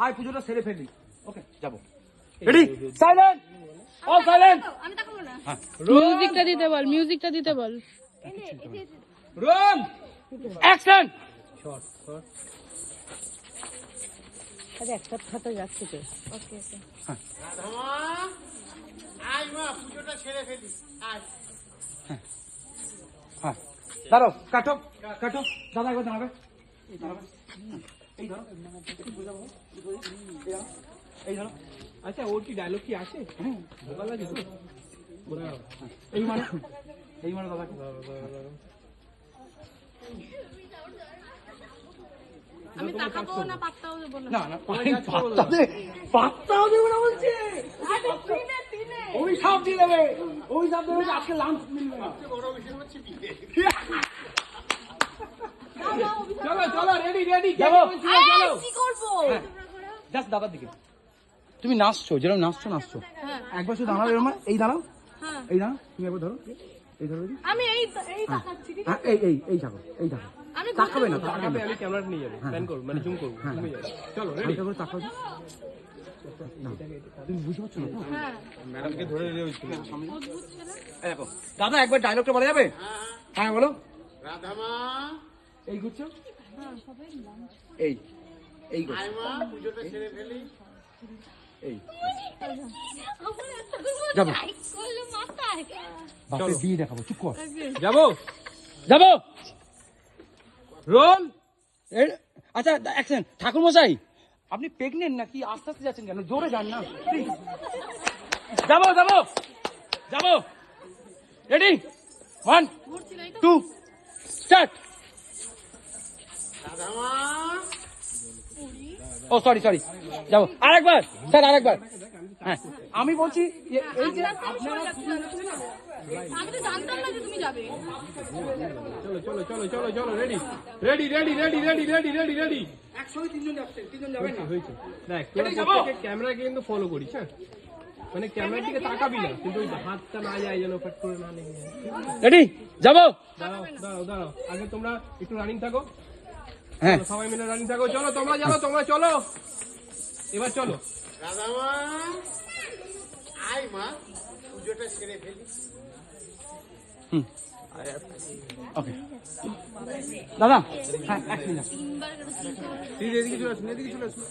আয় পুজোটা সেরে ফেলি। ওকে যাবো। Ready, silent, all silent. আমি তাকাবো না। মিউজিকটা দিতে বল, মিউজিকটা দিতে বল। Roll action. আরে একটা খাতা যাচ্ছে তো। ওকে ওকে। আয় মা পুজোটা ছেড়ে ফেলি আয়। হ্যাঁ দাঁড়াও, কাটো কাটো, দাদা একবার দাঁড়াবে, এই দাঁড়াবে, এই ধরো, এই ধরো। আচ্ছা ওর কি ডায়লগ কি আসে? ভোকাল লাগে তো? এই মানে দাদাকে আমি তাকাবো না, পাত্তাও দেবো না। না না পাত্তাও দেবে না বলছে। অভিশাপ দিয়ে দেবে, অভিশাপ দেবে যে আজকে লাঞ্চ মিলবে না। চলো চলো, রেডি রেডি, যাবো চলো। কি করবো? জাস্ট দাদার দিকে তুমি নাচছো, যেরকম নাচছো নাচছো, হ্যাঁ একবার শুধু দাঁড়াও, এরকম এই দাঁড়াও, হ্যাঁ। এই দাঁড়াও, তুমি একবার ধরো, এই ধরো, আমি এই তাকাচ্ছি, ঠিক হ্যাঁ আছে? এই থাকো, এই থাকো, আমি তাকাবে না, তাকাবে, তাকাবে আমি ক্যামেরাটা নিয়ে যাবো, প্যান করবো, মানে জুম করবো, হ্যাঁ। তুমি যাবে। চলো রেডি। হালকা করে তাকাও। না, তুমি বুঝতে পারছো না তো? হ্যাঁ। ম্যাডামকে ধরে রেখেছিল। অদ্ভুত ছেলে। এই দেখো দাদা, একবার ডায়লগটা বলা যাবে? হ্যাঁ বলো। রাধামা এই ঘুরছো, হ্যাঁ সবাই লাঞ্চ। এই এই করছো, আয় মা পুজোটা ছেড়ে ফেলি। এই আমার এত যাবো। লাইক করলো মাথায়। বাপের বিয়ে দেখাবো, চুপ কর। যাবো। যাবো রোল। আচ্ছা অ্যাকশন। ঠাকুর মশাই, আপনি প্রেগনেন্ট নাকি? আস্তে আস্তে যাচ্ছেন কেন? জোরে যান না। যাবো যাবো যাবো। রেডি, 1 ঘুরছি নাই তো? 2 স্টার্ট। রাধামা ও সরি সরি, যাবো আরেকবার স্যার, আরেকবার। হ্যাঁ আমি বলছি এই যে আপনারা, আমি তো জানতাম না যে তুমি যাবে। চলো চলো চলো চলো চলো, ready ready ready ready ready ready ready ready. একসঙ্গে তিনজন যাচ্ছেন, তিনজন যাবেন না? হয়েছে দেখ, তোরা প্রত্যেকে ক্যামেরাকে কিন্তু ফলো করিস, হ্যাঁ? মানে ক্যামেরার দিকে তাকাবি না, কিন্তু ওই হাতটা না যায় যেন ফট করে না লেগে যায়। রেডি, যাবো। দাঁড়াও দাঁড়াও দাঁড়াও, আগে তোমরা একটু রানিং থাকো। হ্যাঁ চলো, সবাই মিলে রানিং থাকো। চলো তোমরা যাও, তোমরা চলো, এবার চলো। রাধামা আয় মা পুজোটা ছেড়ে ফেলি। ওকে দাদা, হ্যাঁ এক মিনিট। তিনবার করেছি। এদিকে চলে আসুন, এদিকে চলে আসুন।